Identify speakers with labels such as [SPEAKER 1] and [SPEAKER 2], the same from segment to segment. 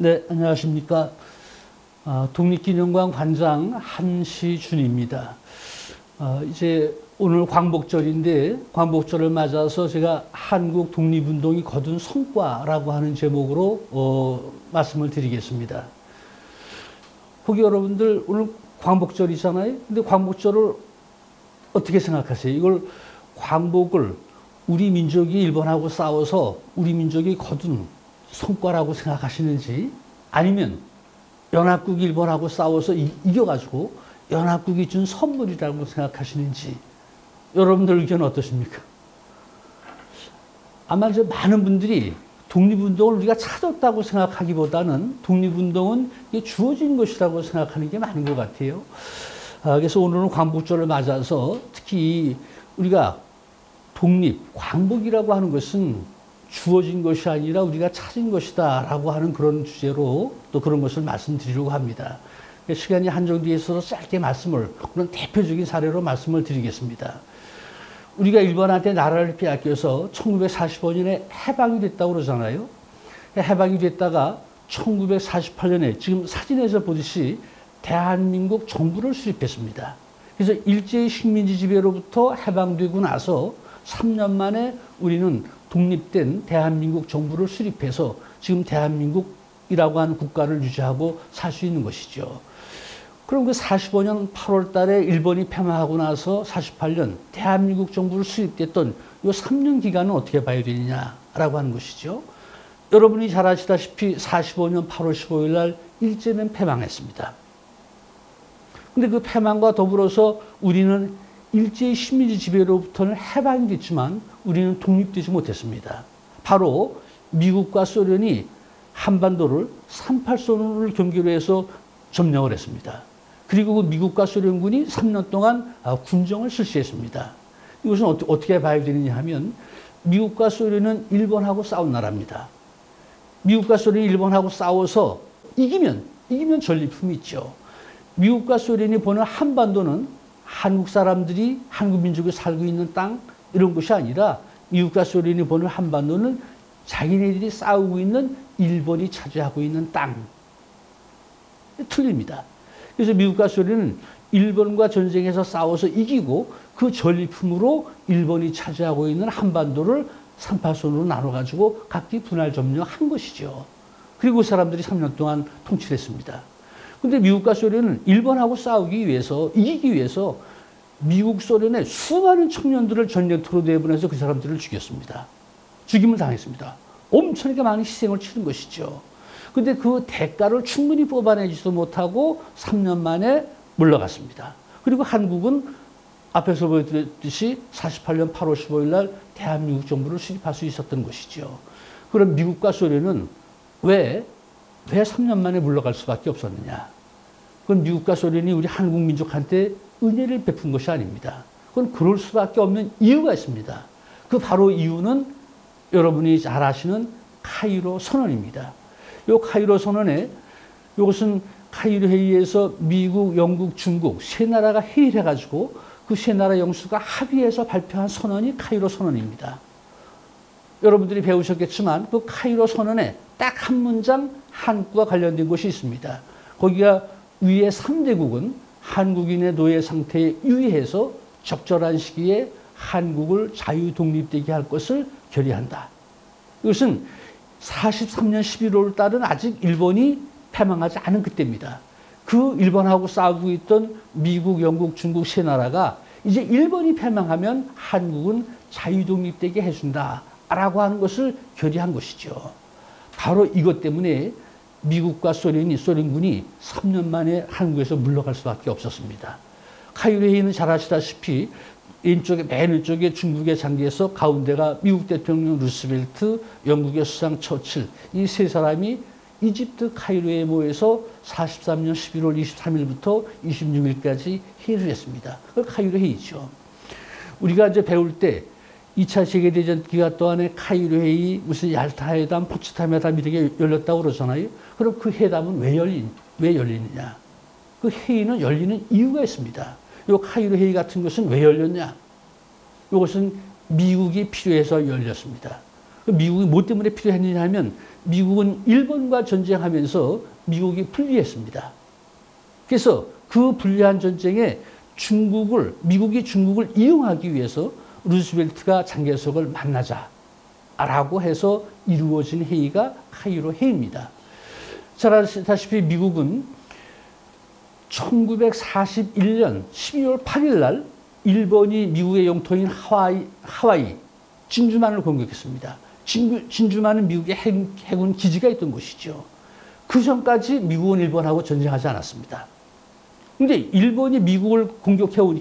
[SPEAKER 1] 네, 안녕하십니까. 독립기념관 관장 한시준입니다. 이제 오늘 광복절인데 광복절을 맞아서 제가 한국 독립운동이 거둔 성과라고 하는 제목으로 말씀을 드리겠습니다. 혹시 여러분들 오늘 광복절이잖아요. 근데 광복절을 어떻게 생각하세요? 이걸 광복을 우리 민족이 일본하고 싸워서 우리 민족이 거둔 성과라고 생각하시는지, 아니면 연합국이 일본하고 싸워서 이겨가지고 연합국이 준 선물이라고 생각하시는지, 여러분들 의견은 어떠십니까? 아마 이제 많은 분들이 독립운동을 우리가 찾았다고 생각하기보다는 독립운동은 주어진 것이라고 생각하는 게 많은 것 같아요. 그래서 오늘은 광복절을 맞아서 특히 우리가 독립, 광복이라고 하는 것은 주어진 것이 아니라 우리가 찾은 것이다 라고 하는 그런 주제로 또 그런 것을 말씀드리려고 합니다. 시간이 한정되어 있어서 짧게 그런 대표적인 사례로 말씀을 드리겠습니다. 우리가 일본한테 나라를 빼앗겨서 1945년에 해방이 됐다고 그러잖아요. 해방이 됐다가 1948년에 지금 사진에서 보듯이 대한민국 정부를 수립했습니다. 그래서 일제히 식민지 지배로부터 해방되고 나서 3년 만에 우리는 독립된 대한민국 정부를 수립해서 지금 대한민국이라고 하는 국가를 유지하고 살 수 있는 것이죠. 그럼 그 45년 8월 달에 일본이 패망하고 나서 48년 대한민국 정부를 수립됐던 이 3년 기간은 어떻게 봐야 되느냐라고 하는 것이죠. 여러분이 잘 아시다시피 45년 8월 15일 날 일제는 패망했습니다. 근데 그 패망과 더불어서 우리는 일제의 식민지 지배로부터는 해방이 됐지만 우리는 독립되지 못했습니다. 바로 미국과 소련이 한반도를 38선을 경계로 해서 점령을 했습니다. 그리고 그 미국과 소련군이 3년 동안 군정을 실시했습니다. 이것은 어떻게 봐야 되느냐 하면, 미국과 소련은 일본하고 싸운 나라입니다. 미국과 소련이 일본하고 싸워서 이기면 전리품이 있죠. 미국과 소련이 보는 한반도는 한국 사람들이, 한국 민족이 살고 있는 땅, 이런 것이 아니라 미국과 소련이 보는 한반도는 자기네들이 싸우고 있는 일본이 차지하고 있는 땅. 틀립니다. 그래서 미국과 소련은 일본과 전쟁에서 싸워서 이기고 그 전리품으로 일본이 차지하고 있는 한반도를 38선으로 나눠가지고 각기 분할 점령한 것이죠. 그리고 그 사람들이 3년 동안 통치를 했습니다. 근데 미국과 소련은 일본하고 싸우기 위해서, 이기기 위해서 미국 소련의 수많은 청년들을 전쟁터로 내보내서 그 사람들을 죽였습니다. 죽임을 당했습니다. 엄청나게 많은 희생을 치른 것이죠. 근데 그 대가를 충분히 뽑아내지도 못하고 3년 만에 물러갔습니다. 그리고 한국은 앞에서 보여드렸듯이 48년 8월 15일 날 대한민국 정부를 수립할 수 있었던 것이죠. 그럼 미국과 소련은 왜 3년 만에 물러갈 수밖에 없었느냐? 그건 미국과 소련이 우리 한국 민족한테 은혜를 베푼 것이 아닙니다. 그건 그럴 수밖에 없는 이유가 있습니다. 그 바로 이유는 여러분이 잘 아시는 카이로 선언입니다. 이 카이로 선언에, 이것은 카이로 회의에서 미국, 영국, 중국 세 나라가 회의를 해가지고 그 세 나라 영수가 합의해서 발표한 선언이 카이로 선언입니다. 여러분들이 배우셨겠지만 그 카이로 선언에 딱 한 문장 한국과 관련된 것이 있습니다. 거기가 위에 3대국은 한국인의 노예 상태에 유의해서 적절한 시기에 한국을 자유 독립되게 할 것을 결의한다. 이것은 43년 11월 달은 아직 일본이 패망하지 않은 그때입니다. 그 일본하고 싸우고 있던 미국, 영국, 중국 세 나라가 이제 일본이 패망하면 한국은 자유 독립되게 해준다라고 하는 것을 결의한 것이죠. 바로 이것 때문에 미국과 소련군이 3년 만에 한국에서 물러갈 수밖에 없었습니다. 카이로 회의는 잘 아시다시피 맨 왼쪽에 중국의 장기에서 가운데가 미국 대통령 루스벨트, 영국의 수상 처칠, 이 세 사람이 이집트 카이로에 모여서 43년 11월 23일부터 26일까지 회의를 했습니다. 그걸 카이로 회의죠. 우리가 이제 배울 때 2차 세계대전 기간 동안에 카이로 회의, 무슨 얄타 회담, 포츠담 회담 이렇게 열렸다고 그러잖아요. 그럼 그 회담은 왜 열리느냐? 그 회의는 열리는 이유가 있습니다. 이 카이로 회의 같은 것은 왜 열렸냐? 이것은 미국이 필요해서 열렸습니다. 미국이 뭐 때문에 필요했느냐 하면 미국은 일본과 전쟁하면서 미국이 불리했습니다. 그래서 그 불리한 전쟁에 미국이 중국을 이용하기 위해서 루즈벨트가 장개석을 만나자라고 해서 이루어진 회의가 카이로 회의입니다. 잘 아시다시피 미국은 1941년 12월 8일 날 일본이 미국의 영토인 하와이 진주만을 공격했습니다. 진주만은 미국의 해군 기지가 있던 곳이죠. 그 전까지 미국은 일본하고 전쟁하지 않았습니다. 근데 일본이 미국을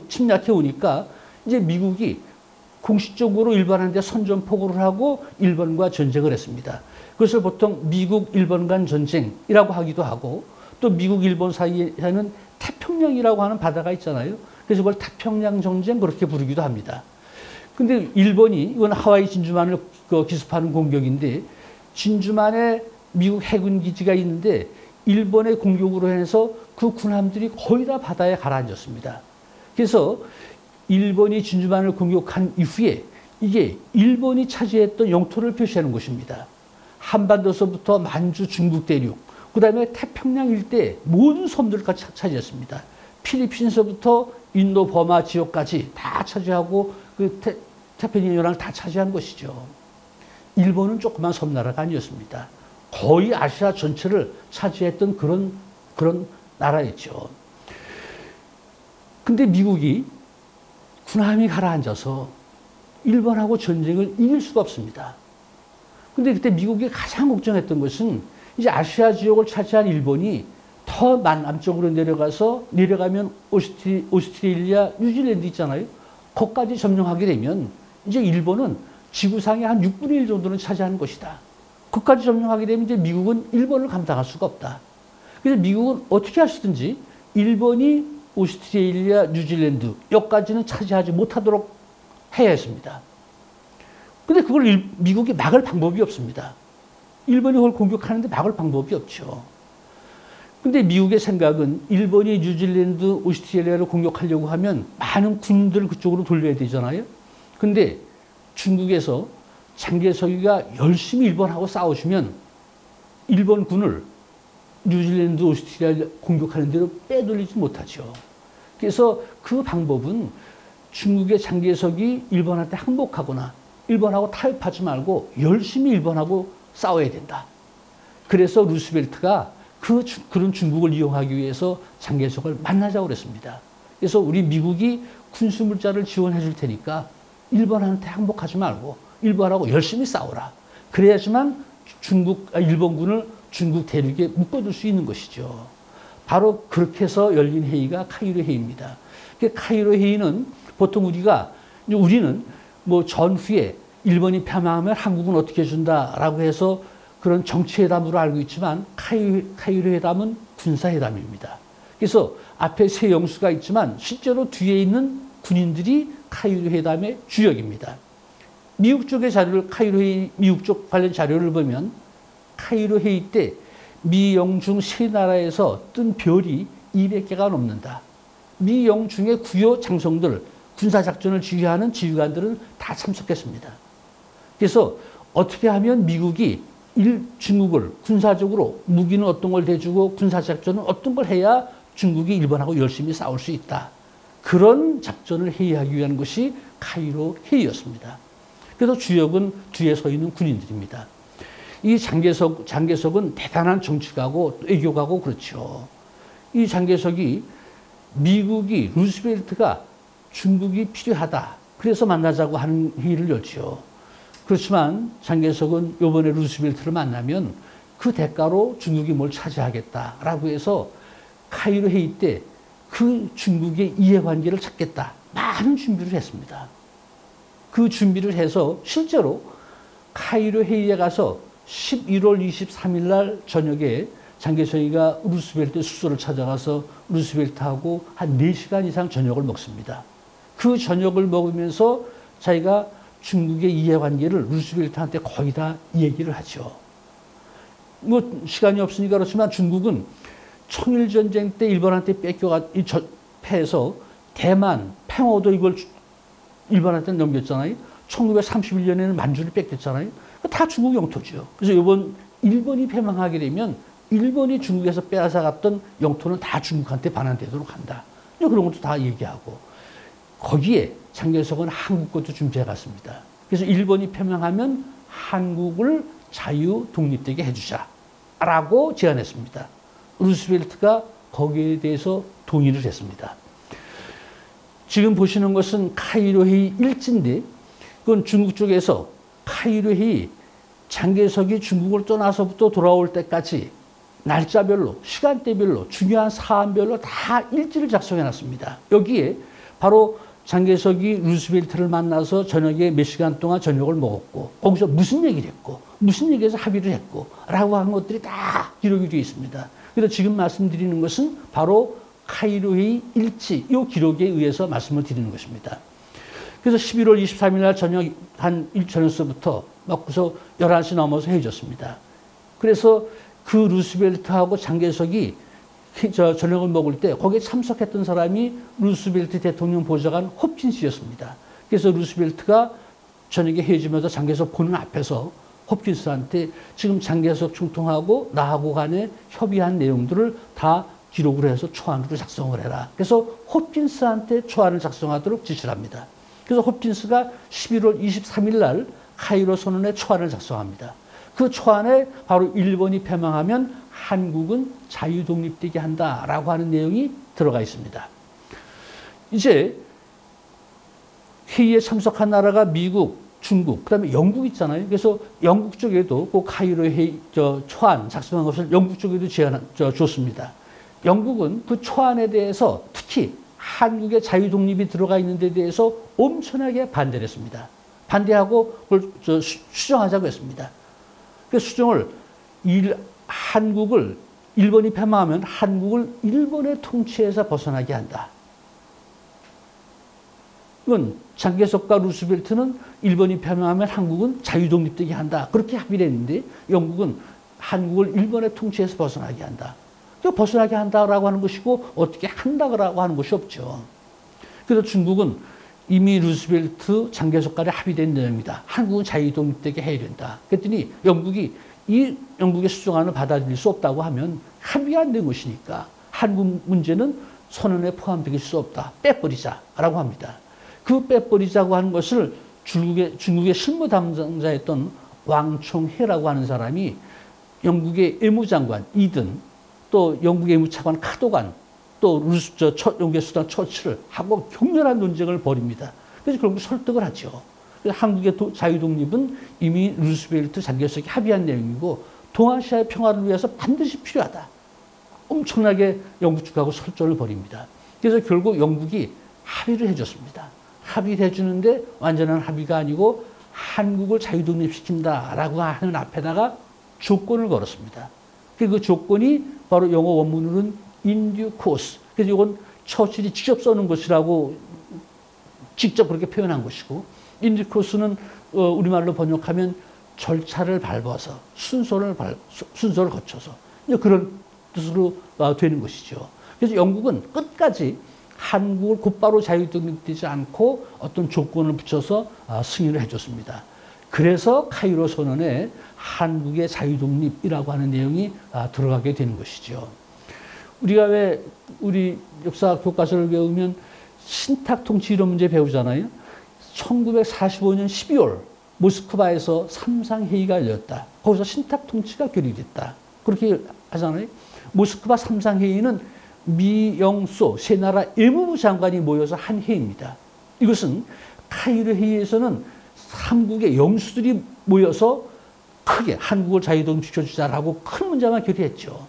[SPEAKER 1] 침략해 오니까 이제 미국이 공식적으로 일본한테 선전포고를 하고 일본과 전쟁을 했습니다. 그것을 보통 미국-일본 간 전쟁이라고 하기도 하고 또 미국-일본 사이에는 태평양이라고 하는 바다가 있잖아요. 그래서 그걸 태평양 전쟁 그렇게 부르기도 합니다. 근데 일본이 이건 하와이 진주만을 기습하는 공격인데 진주만에 미국 해군 기지가 있는데 일본의 공격으로 인해서 그 군함들이 거의 다 바다에 가라앉았습니다. 그래서 일본이 진주만을 공격한 이후에 이게 일본이 차지했던 영토를 표시하는 것입니다. 한반도서부터 만주 중국 대륙, 그 다음에 태평양 일대 모든 섬들을 차지했습니다. 필리핀서부터 인도 버마 지역까지 다 차지하고 그 태평양 연안을 다 차지한 것이죠. 일본은 조그만 섬나라가 아니었습니다. 거의 아시아 전체를 차지했던 그런 나라였죠. 근데 미국이 군함이 가라앉아서 일본하고 전쟁을 이길 수가 없습니다. 근데 그때 미국이 가장 걱정했던 것은 이제 아시아 지역을 차지한 일본이 더 남쪽으로 내려가면 오스트레일리아, 뉴질랜드 있잖아요. 거기까지 점령하게 되면 이제 일본은 지구상의 한 6분의 1 정도는 차지하는 것이다. 거기까지 점령하게 되면 이제 미국은 일본을 감당할 수가 없다. 그래서 미국은 어떻게 하시든지 일본이 오스트레일리아, 뉴질랜드 여기까지는 차지하지 못하도록 해야 했습니다. 근데 그걸 미국이 막을 방법이 없습니다. 일본이 그걸 공격하는데 막을 방법이 없죠. 근데 미국의 생각은 일본이 뉴질랜드, 오스트레일리아를 공격하려고 하면 많은 군들을 그쪽으로 돌려야 되잖아요. 근데 중국에서 장개석이가 열심히 일본하고 싸우시면 일본 군을 뉴질랜드, 오스트레일리아 공격하는 대로 빼돌리지 못하죠. 그래서 그 방법은 중국의 장개석이 일본한테 항복하거나 일본하고 타협하지 말고 열심히 일본하고 싸워야 된다. 그래서 루스벨트가 그런 중국을 이용하기 위해서 장개석을 만나자고 그랬습니다. 그래서 우리 미국이 군수물자를 지원해 줄 테니까 일본한테 항복하지 말고 일본하고 열심히 싸워라. 그래야지만 일본군을 중국 대륙에 묶어둘 수 있는 것이죠. 바로 그렇게 해서 열린 회의가 카이로 회의입니다. 카이로 회의는 보통 우리는 뭐 전후에 일본이 패망하면 한국은 어떻게 해준다라고 해서 그런 정치회담으로 알고 있지만 카이로 회담은 군사회담입니다. 그래서 앞에 세 영수가 있지만 실제로 뒤에 있는 군인들이 카이로 회담의 주역입니다. 미국 쪽의 미국 쪽 관련 자료를 보면 카이로 회의 때 미, 영, 중 세 나라에서 뜬 별이 200개가 넘는다. 미, 영, 중의 구요 장성들, 군사작전을 지휘하는 지휘관들은 다 참석했습니다. 그래서 어떻게 하면 미국이 중국을 군사적으로 무기는 어떤 걸 대주고 군사작전은 어떤 걸 해야 중국이 일본하고 열심히 싸울 수 있다. 그런 작전을 회의하기 위한 것이 카이로 회의였습니다. 그래서 주역은 뒤에 서 있는 군인들입니다. 이 장개석은 대단한 정치가고 외교가고 그렇죠. 이 장개석이 미국이 루스벨트가 중국이 필요하다. 그래서 만나자고 하는 회의를 열죠. 그렇지만 장개석은 이번에 루스벨트를 만나면 그 대가로 중국이 뭘 차지하겠다라고 해서 카이로 회의 때 그 중국의 이해관계를 찾겠다. 많은 준비를 했습니다. 그 준비를 해서 실제로 카이로 회의에 가서 11월 23일 날 저녁에 장개석이가 루스벨트 숙소를 찾아가서 루스벨트하고 한 4시간 이상 저녁을 먹습니다. 그 저녁을 먹으면서 자기가 중국의 이해관계를 루스벨트한테 거의 다 얘기를 하죠. 뭐 시간이 없으니까 그렇지만 중국은 청일전쟁 때 일본한테 패해서 대만, 팽오도 이걸 일본한테 넘겼잖아요. 1931년에는 만주를 뺏겼잖아요. 다 중국 영토죠. 그래서 이번 일본이 패망하게 되면 일본이 중국에서 빼앗아갔던 영토는 다 중국한테 반환되도록 한다. 그런 것도 다 얘기하고 거기에 장개석은 한국 것도 준비해 갔습니다. 그래서 일본이 패망하면 한국을 자유 독립되게 해주자라고 제안했습니다. 루스벨트가 거기에 대해서 동의를 했습니다. 지금 보시는 것은 카이로 회의 일지인데 그건 중국 쪽에서 카이로 회의 장개석이 중국을 떠나서부터 돌아올 때까지 날짜별로 시간대별로 중요한 사안별로 다 일지를 작성해 놨습니다. 여기에 바로 장개석이 루스벨트를 만나서 저녁에 몇 시간 동안 저녁을 먹었고 거기서 무슨 얘기를 했고 무슨 얘기에서 합의를 했고 라고 하는 것들이 다 기록이 되어 있습니다. 그래서 지금 말씀드리는 것은 바로 카이로의 일지 이 기록에 의해서 말씀을 드리는 것입니다. 그래서 11월 23일 날 저녁 한 저녁서부터 먹고서 11시 넘어서 헤어졌습니다. 그래서 그 루스벨트하고 장개석이 저녁을 먹을 때 거기에 참석했던 사람이 루스벨트 대통령 보좌관 홉킨스였습니다. 그래서 루스벨트가 저녁에 헤어지면서 장개석 보는 앞에서 홉킨스한테 지금 장개석 총통하고 나하고 간에 협의한 내용들을 다 기록을 해서 초안으로 작성을 해라. 그래서 홉킨스한테 초안을 작성하도록 지시를 합니다. 그래서 홉킨스가 11월 23일 날 카이로 선언의 초안을 작성합니다. 그 초안에 바로 일본이 패망하면 한국은 자유 독립되게 한다라고 하는 내용이 들어가 있습니다. 이제 회의에 참석한 나라가 미국, 중국, 그다음에 영국 있잖아요. 그래서 영국 쪽에도 그 카이로 회의 초안 작성한 것을 영국 쪽에도 줬습니다. 영국은 그 초안에 대해서 특히 한국의 자유 독립이 들어가 있는 데 대해서 엄청나게 반대를 했습니다. 반대하고 그걸 수정하자고 했습니다. 그 수정을 한국을 일본이 패망하면 한국을 일본의 통치에서 벗어나게 한다. 이건 장개석과 루스벨트는 일본이 패망하면 한국은 자유 독립되게 한다. 그렇게 합의를 했는데 영국은 한국을 일본의 통치에서 벗어나게 한다. 벗어나게 한다라고 하는 것이고 어떻게 한다고 하는 것이 없죠. 그래서 중국은 이미 루스벨트, 장개석 간에 합의된 내용이다. 한국은 자유 독립되게 해야 된다. 그랬더니 영국이 이 영국의 수정안을 받아들일 수 없다고 하면 합의 안 된 것이니까 한국 문제는 선언에 포함되길 수 없다. 빼버리자라고 합니다. 그 빼버리자고 하는 것을 중국의 실무 담당자였던 왕총해라고 하는 사람이 영국의 외무장관 이든 또 영국의 외무차관 카도간 또 영국의 수장 처칠을 하고 격렬한 논쟁을 벌입니다. 그래서 결국 설득을 하죠. 그래서 한국의 자유 독립은 이미 루스벨트 장개석이 합의한 내용이고 동아시아의 평화를 위해서 반드시 필요하다. 엄청나게 영국 측하고 설전을 벌입니다. 그래서 결국 영국이 합의를 해줬습니다. 합의를 해주는데 완전한 합의가 아니고 한국을 자유 독립시킨다라고 하는 앞에다가 조건을 걸었습니다. 그 조건이 바로 영어 원문으로는 in due course. 그래서 이건 처칠이 직접 써는 것이라고 직접 그렇게 표현한 것이고 in due course는 우리말로 번역하면 절차를 밟아서 순서를 거쳐서 그런 뜻으로 되는 것이죠. 그래서 영국은 끝까지 한국을 곧바로 자유 독립되지 않고 어떤 조건을 붙여서 승인을 해줬습니다. 그래서 카이로 선언에 한국의 자유 독립이라고 하는 내용이 들어가게 되는 것이죠. 우리가 왜 우리 역사 교과서를 배우면 신탁 통치 이런 문제 배우잖아요. 1945년 12월 모스크바에서 삼상회의가 열렸다. 거기서 신탁 통치가 결의됐다. 그렇게 하잖아요. 모스크바 삼상회의는 미영소 세 나라 외무부 장관이 모여서 한 회의입니다. 이것은 카이로 회의에서는 삼국의 영수들이 모여서 크게 한국을 자유독립시켜주자라고 큰 문제만 결의했죠.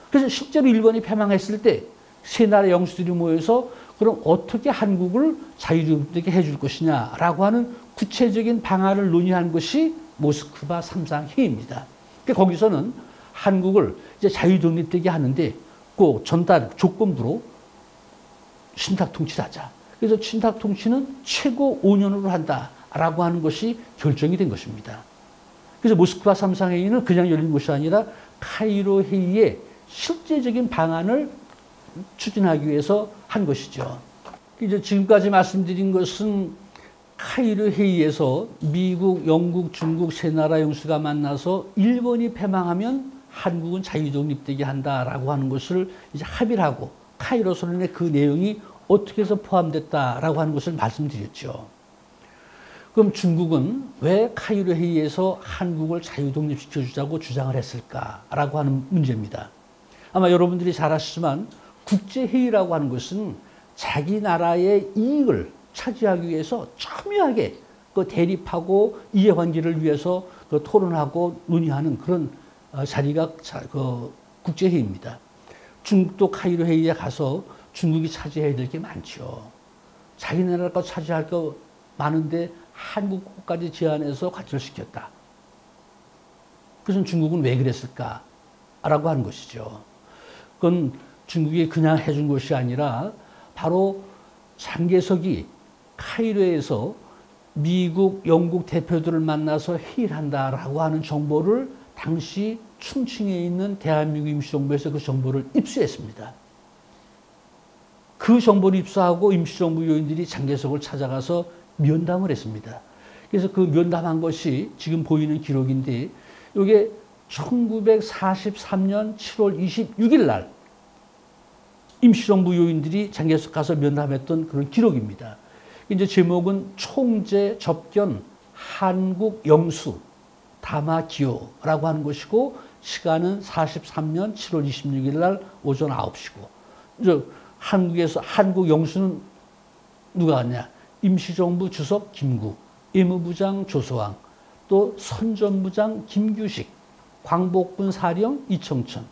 [SPEAKER 1] 그래서 실제로 일본이 패망했을 때 세 나라 영수들이 모여서 그럼 어떻게 한국을 자유독립되게 해줄 것이냐라고 하는 구체적인 방안을 논의한 것이 모스크바 삼상회의입니다. 그러니까 거기서는 한국을 이제 자유독립되게 하는데 그 전달 조건부로 신탁통치를 하자. 그래서 신탁통치는 최고 5년으로 한다라고 하는 것이 결정이 된 것입니다. 그래서 모스크바 삼상회의는 그냥 열린 것이 아니라 카이로 회의의 실제적인 방안을 추진하기 위해서 한 것이죠. 이제 지금까지 말씀드린 것은 카이로 회의에서 미국, 영국, 중국 세 나라 영수가 만나서 일본이 패망하면 한국은 자유독립되게 한다라고 하는 것을 이제 합의를 하고 카이로 선언에 그 내용이 어떻게 해서 포함됐다라고 하는 것을 말씀드렸죠. 그럼 중국은 왜 카이로 회의에서 한국을 자유독립시켜주자고 주장을 했을까라고 하는 문제입니다. 아마 여러분들이 잘 아시지만 국제회의라고 하는 것은 자기 나라의 이익을 차지하기 위해서 첨예하게 그 대립하고 이해관계를 위해서 그 토론하고 논의하는 그런 자리가 그 국제회의입니다. 중국도 카이로 회의에 가서 중국이 차지해야 될 게 많죠. 자기 나라가 차지할 거 많은데 한국 것까지 제안해서 관철시켰다. 그래서 중국은 왜 그랬을까라고 하는 것이죠. 그건 중국이 그냥 해준 것이 아니라 바로 장개석이 카이로에서 미국, 영국 대표들을 만나서 회의를 한다라고 하는 정보를 당시 충칭에 있는 대한민국 임시정부에서 그 정보를 입수했습니다. 그 정보를 입수하고 임시정부 요인들이 장개석을 찾아가서 면담을 했습니다. 그래서 그 면담한 것이 지금 보이는 기록인데 이게 1943년 7월 26일 날 임시정부 요인들이 장개석 가서 면담했던 그런 기록입니다. 이제 제목은 총재 접견 한국 영수 담화 기호라고 하는 것이고 시간은 43년 7월 26일 날 오전 9시고 이제 한국 영수는 누가 왔냐? 임시정부 주석 김구, 외무부장 조소왕, 또 선전부장 김규식, 광복군 사령 이청천,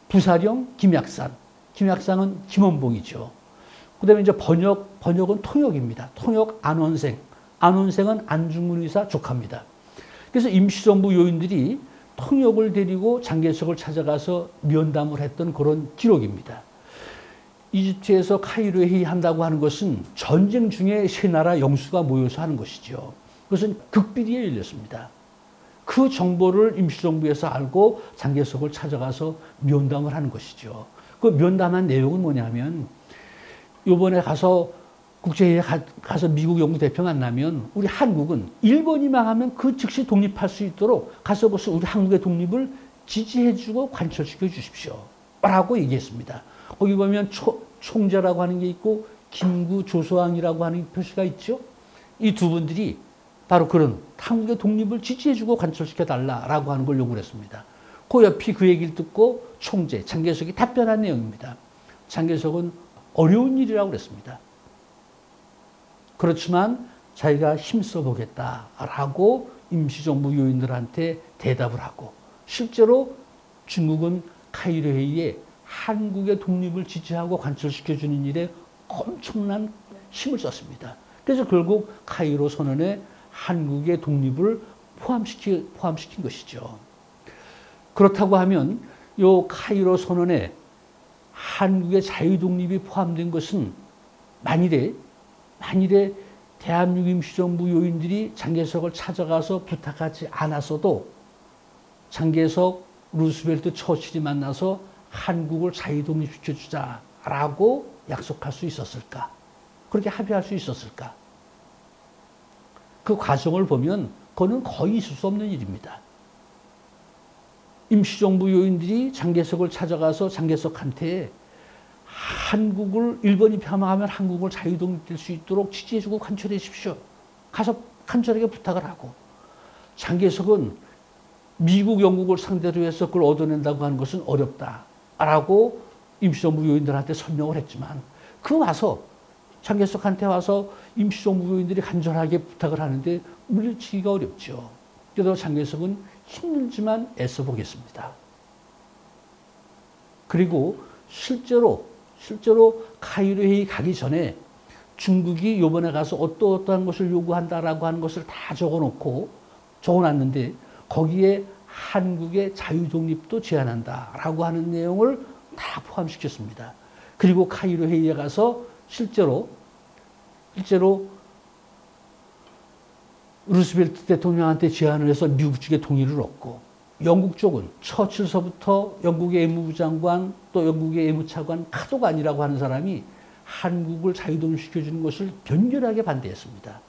[SPEAKER 1] 부사령 김약산, 김약산은 김원봉이죠. 그 다음에 이제 번역은 통역입니다. 통역 안원생, 안원생은 안중근 의사 조카입니다. 그래서 임시정부 요인들이 통역을 데리고 장개석을 찾아가서 면담을 했던 그런 기록입니다. 이집트에서 카이로 회의한다고 하는 것은 전쟁 중에 세 나라 영수가 모여서 하는 것이죠. 그것은 극비리에 열렸습니다. 그 정보를 임시정부에서 알고 장개석을 찾아가서 면담을 하는 것이죠. 그 면담한 내용은 뭐냐면 이번에 가서 국제회의에 가서 미국, 영국 대표 만나면 우리 한국은 일본이 망하면 그 즉시 독립할 수 있도록 가서 그것을 우리 한국의 독립을 지지해주고 관철시켜 주십시오. 라고 얘기했습니다. 거기 보면 총재라고 하는 게 있고 김구 조소왕이라고 하는 표시가 있죠. 이 두 분들이 바로 그런 한국의 독립을 지지해주고 관철시켜달라라고 하는 걸 요구를 했습니다. 그 옆이 그 얘기를 듣고 총재 장개석이 답변한 내용입니다. 장개석은 어려운 일이라고 그랬습니다. 그렇지만 자기가 힘써 보겠다라고 임시정부 요인들한테 대답을 하고 실제로 중국은 카이로 회의에 한국의 독립을 지지하고 관철시켜주는 일에 엄청난 힘을 썼습니다. 그래서 결국 카이로 선언에 한국의 독립을 포함시킨 것이죠. 그렇다고 하면 이 카이로 선언에 한국의 자유독립이 포함된 것은 만일에 대한민국 임시정부 요인들이 장개석을 찾아가서 부탁하지 않았어도 장개석, 루스벨트, 처칠이 만나서 한국을 자유독립시켜주자라고 약속할 수 있었을까? 그렇게 합의할 수 있었을까? 그 과정을 보면 그거는 거의 있을 수 없는 일입니다. 임시정부 요인들이 장개석을 찾아가서 장개석한테 한국을 일본이 폄하하면 한국을 자유독립될 수 있도록 지지해주고 관철해 주십시오. 가서 간절하게 부탁을 하고 장개석은 미국, 영국을 상대로 해서 그걸 얻어낸다고 하는 것은 어렵다라고 임시정부 요인들한테 설명을 했지만 그 와서 장개석한테 와서 임시정부 요인들이 간절하게 부탁을 하는데 물리치기가 어렵죠. 그래서 장개석은 힘들지만 애써 보겠습니다. 그리고 실제로 카이로 회의 가기 전에 중국이 이번에 가서 어떠한 것을 요구한다라고 하는 것을 다 적어놨는데 거기에 한국의 자유독립도 제안한다라고 하는 내용을 다 포함시켰습니다. 그리고 카이로 회의에 가서 실제로 루스벨트 대통령한테 제안을 해서 미국 측의 동의를 얻고 영국 쪽은 처칠서부터 영국의 외무부 장관 또 영국의 외무차관 카도간이라고 하는 사람이 한국을 자유독립시켜주는 것을 변결하게 반대했습니다.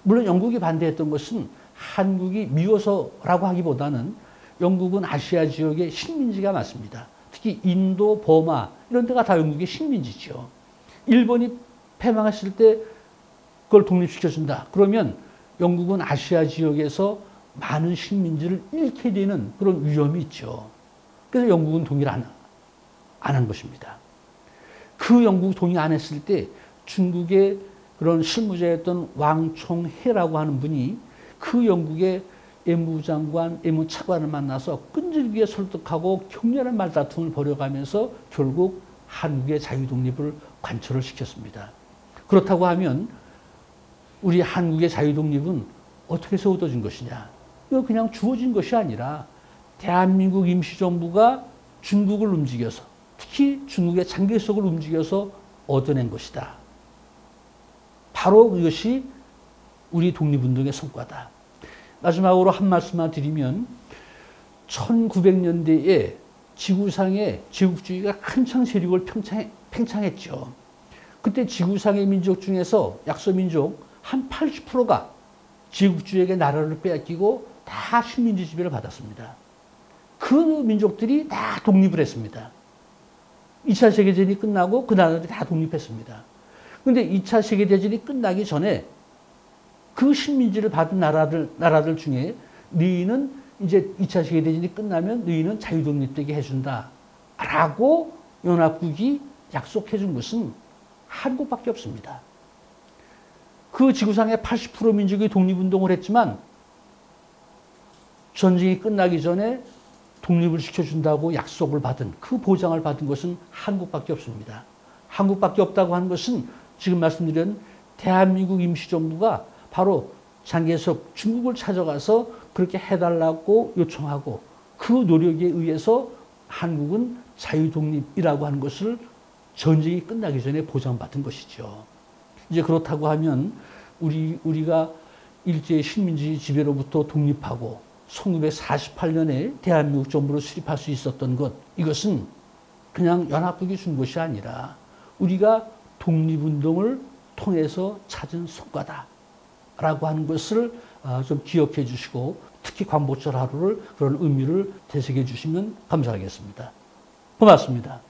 [SPEAKER 1] 물론 영국이 반대했던 것은 한국이 미워서라고 하기보다는 영국은 아시아 지역의 식민지가 많습니다. 특히 인도, 버마 이런 데가 다 영국의 식민지죠. 일본이 패망했을 때 그걸 독립시켜준다. 그러면 영국은 아시아 지역에서 많은 식민지를 잃게 되는 그런 위험이 있죠. 그래서 영국은 동의를 안 한 것입니다. 그 영국 동의 안 했을 때 중국의 그런 실무자였던 왕총해라고 하는 분이 그 영국의 외무장관, 외무차관을 만나서 끈질기게 설득하고 격렬한 말다툼을 벌여가면서 결국 한국의 자유독립을 관철을 시켰습니다. 그렇다고 하면 우리 한국의 자유독립은 어떻게 해서 얻어진 것이냐? 이거 그냥 주어진 것이 아니라 대한민국 임시정부가 중국을 움직여서 특히 중국의 장개석을 움직여서 얻어낸 것이다. 바로 그것이 우리 독립운동의 성과다. 마지막으로 한 말씀만 드리면 1900년대에 지구상에 제국주의가 한창 세력을 팽창했죠. 그때 지구상의 민족 중에서 약소민족 한 80%가 제국주의에게 나라를 빼앗기고 다 식민지 지배를 받았습니다. 그 민족들이 다 독립을 했습니다. 2차 세계대전이 끝나고 그 나라들이 다 독립했습니다. 그런데 2차 세계대전이 끝나기 전에 그 식민지를 받은 나라들 중에 너희는 이제 2차 세계대전이 끝나면 너희는 자유독립되게 해준다. 라고 연합국이 약속해 준 것은 한국밖에 없습니다. 그 지구상의 80% 민족이 독립운동을 했지만 전쟁이 끝나기 전에 독립을 시켜준다고 약속을 받은 그 보장을 받은 것은 한국밖에 없습니다. 한국밖에 없다고 하는 것은 지금 말씀드린 대한민국 임시정부가 바로 장개석 중국을 찾아가서 그렇게 해달라고 요청하고 그 노력에 의해서 한국은 자유독립이라고 하는 것을 전쟁이 끝나기 전에 보장받은 것이죠. 이제 그렇다고 하면 우리가 일제의 식민지 지배로부터 독립하고 1948년에 대한민국 정부를 수립할 수 있었던 것, 이것은 그냥 연합국이 준 것이 아니라 우리가 독립운동을 통해서 찾은 성과다라고 하는 것을 좀 기억해 주시고 특히 광복절 하루를 그런 의미를 되새겨 주시면 감사하겠습니다. 고맙습니다.